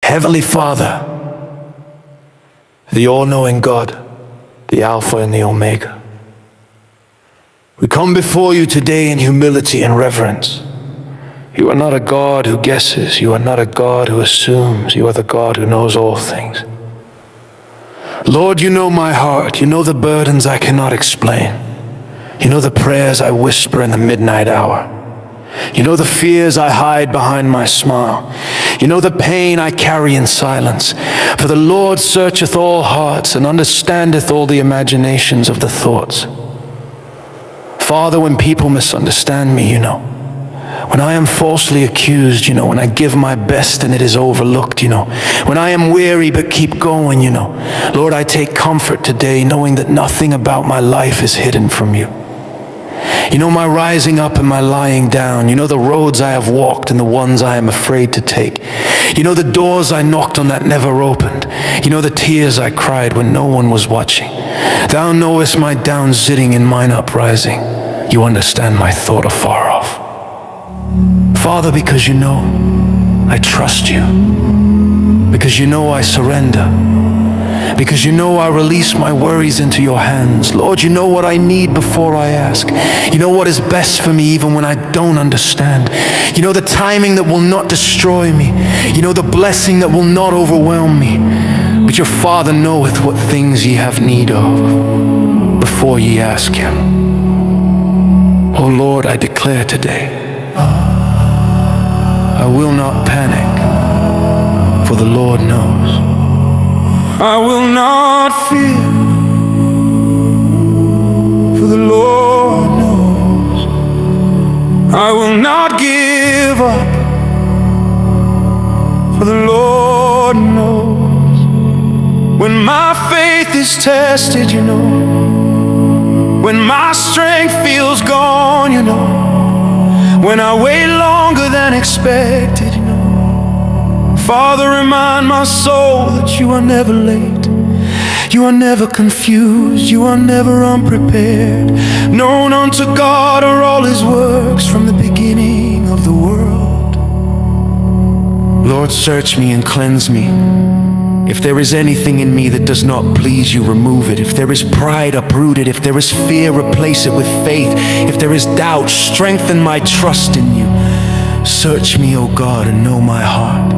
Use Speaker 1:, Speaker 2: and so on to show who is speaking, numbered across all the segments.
Speaker 1: Heavenly Father, the all-knowing God, the Alpha and the Omega, we come before you today in humility and reverence. You are not a God who guesses. You are not a God who assumes. You are the God who knows all things. Lord, you know my heart. You know the burdens I cannot explain. You know the prayers I whisper in the midnight hour. You know the fears I hide behind my smile. You know the pain I carry in silence. For the Lord searcheth all hearts and understandeth all the imaginations of the thoughts. Father, when people misunderstand me, you know. When I am falsely accused, you know. When I give my best and it is overlooked, you know. When I am weary but keep going, you know. Lord, I take comfort today knowing that nothing about my life is hidden from you. You know my rising up and my lying down. You know the roads I have walked and the ones I am afraid to take. You know the doors I knocked on that never opened. You know the tears I cried when no one was watching. Thou knowest my down sitting and mine uprising. You understand my thought afar off. Father, because you know, I trust you. Because you know I surrender. Because you know I release my worries into your hands. Lord, you know what I need before I ask. You know what is best for me even when I don't understand. You know the timing that will not destroy me. You know the blessing that will not overwhelm me. But your Father knoweth what things ye have need of before ye ask him. Oh Lord, I declare today, I will not panic, for the Lord knows. I will not fear, for the Lord knows. I will not give up, for the Lord knows. When my faith is tested, you know. When my strength feels gone, you know. When I wait longer than expected, you know. Father, remind my soul that you are never late. You are never confused. You are never unprepared. Known unto God are all his works from the beginning of the world. Lord, search me and cleanse me. If there is anything in me that does not please you, remove it. If there is pride, uproot it. If there is fear, replace it with faith. If there is doubt, strengthen my trust in you. Search me, O God, and know my heart.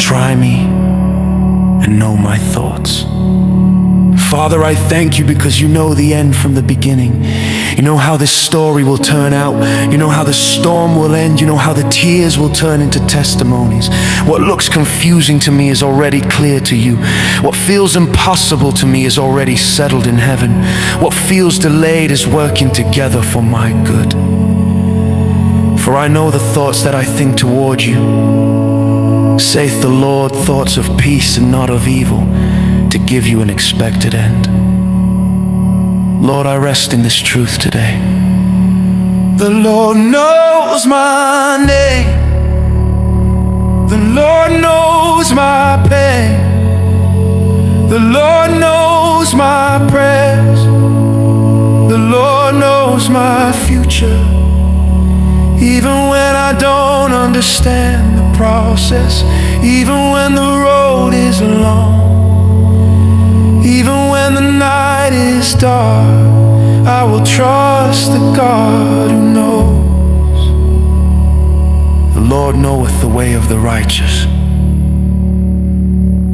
Speaker 1: Try me and know my thoughts. Father, I thank you because you know the end from the beginning. You know how this story will turn out. You know how the storm will end. You know how the tears will turn into testimonies. What looks confusing to me is already clear to you. What feels impossible to me is already settled in heaven. What feels delayed is working together for my good. For I know the thoughts that I think toward you, saith the Lord, thoughts of peace and not of evil, to give you an expected end. Lord, I rest in this truth today. The Lord knows my name. The Lord knows my pain. The Lord knows my prayers. The Lord knows my future. Even when I don't understand the process, even when the road is long, even when the night is dark, I will trust the God who knows. The Lord knoweth the way of the righteous.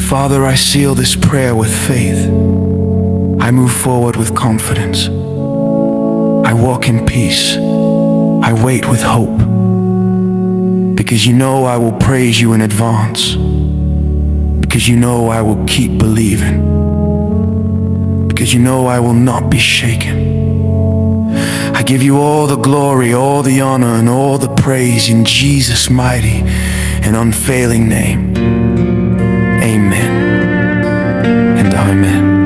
Speaker 1: Father, I seal this prayer with faith. I move forward with confidence. I walk in peace. I wait with hope. Because you know I will praise you in advance. Because you know I will keep believing. Because you know I will not be shaken. I give you all the glory, all the honor, and all the praise in Jesus' mighty and unfailing name. Amen and amen.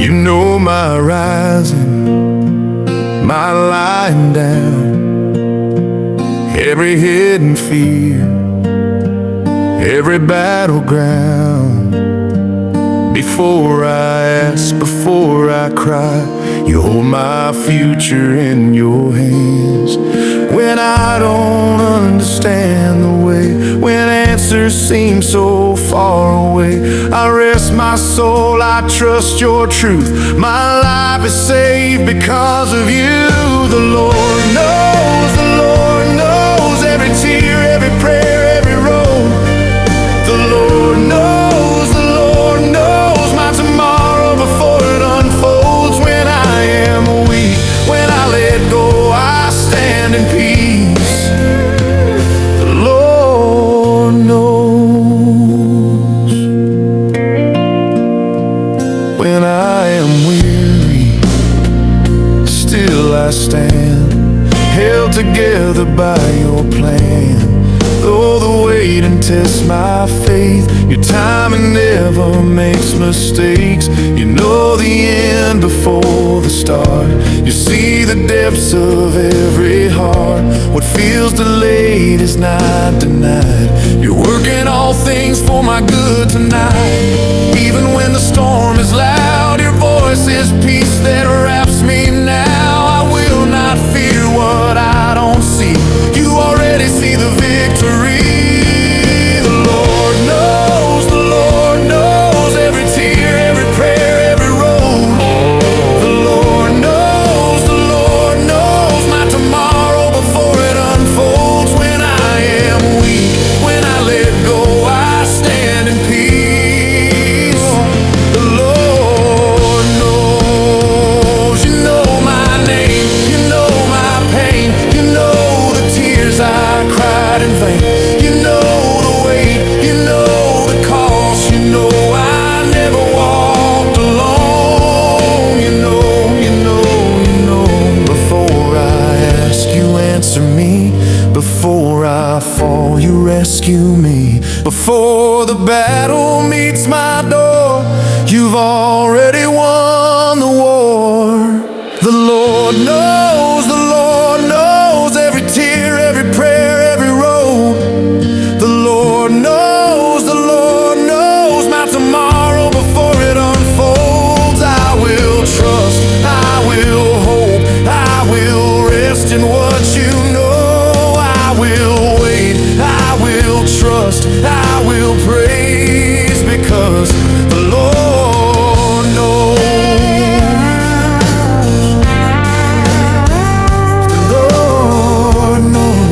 Speaker 1: You know my rising, my lying down, every hidden fear, every battleground. Before I ask, before I cry,
Speaker 2: You hold my future in your hands. When I don't understand the way, when answers seem so far away, I rest my soul, I trust your truth. My life is saved because of you. The Lord knows every tear, every prayer, every road. The Lord knows my tomorrow before it unfolds. When I am weak, when I let go, I stand in peace. The Lord knows. When I am weary, still I stand, held together by your plan. Though the waiting tests my faith, your timing never makes mistakes. You know the end before the start. You see the depths of every heart. What feels delayed is not denied. You're working all things for my good tonight. Even when the storm is loud, your voice is peace that wraps me now. I will not fear what I don't see. You already see the victory. The Lord knows every tear, every prayer, every road. The Lord knows my tomorrow before it unfolds. When I am weak, when I let go, I stand in peace. The Lord knows. You know my name, you know my pain, you know the tears I cried in vain. You know the weight, you know the cost. You know I never walked alone. You know. Before I ask, you answer me. Before I fall, you rescue me. Before the battle meets my door, you've already won the war. The Lord knows every tear, every prayer, every road. The Lord knows my tomorrow before it unfolds. I will trust, I will hope, I will rest in what you know. I will wait, I will trust, I will praise, because the Lord knows. The Lord knows.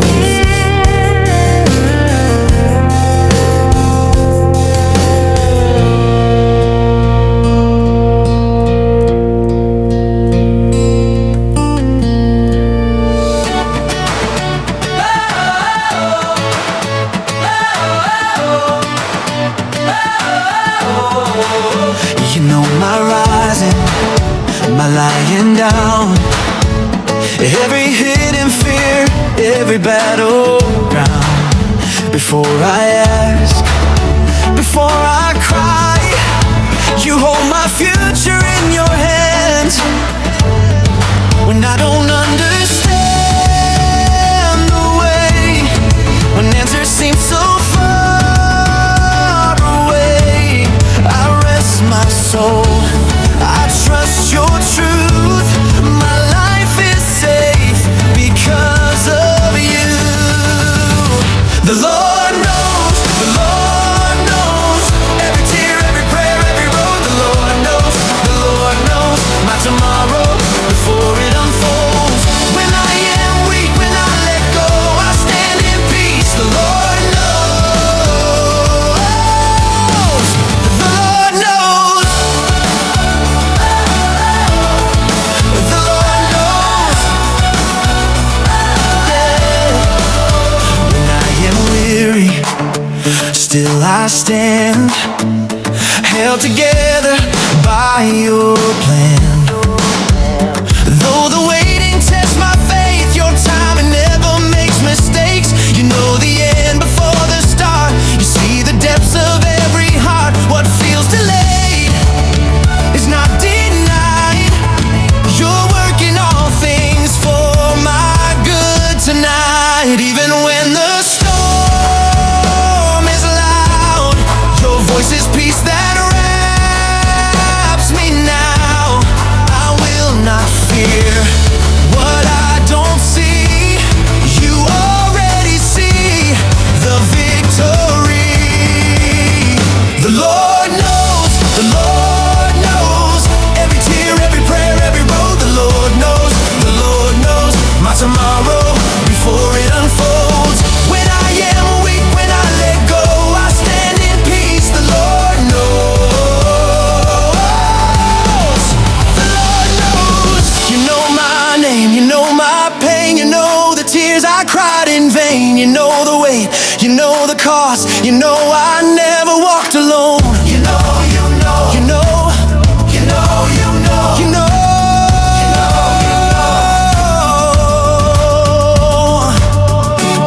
Speaker 3: You know my rising, my lying down, every hidden fear, every battleground. Before I ask, before I cry, you hold my future in your hands. When I don't understand the way, when answers seem so far away, I rest my soul, I trust your truth. My life is safe because of you. The Lord knows every tear, every prayer, every road. The Lord knows my tomorrow before it unfolds. When I am weak, when I let go, I stand in peace. The Lord knows. The Lord knows. The Lord knows. Yeah. When I am weary, still I stand, held together by your plan. Though the waiting tests my faith, your timing never makes mistakes. You know the end before the start. You see the depths of every heart. What feels delayed is not denied. You're working all things for my good tonight. Even when the storm is loud, your voice is peace that wraps me now. I cried in vain. You know the weight, you know the cost. You know I never walked alone. You know, you know, you know, you know, you know, you know.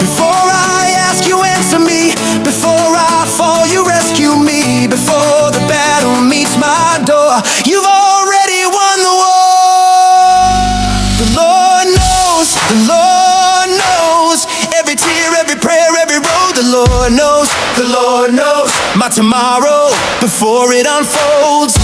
Speaker 3: Before I ask you, answer me. Before I fall, you rescue me. Before the battle meets my door, you've already won the war. The Lord knows, the Lord knows. Every tear, every prayer, every road. The Lord knows, the Lord knows my tomorrow before it unfolds.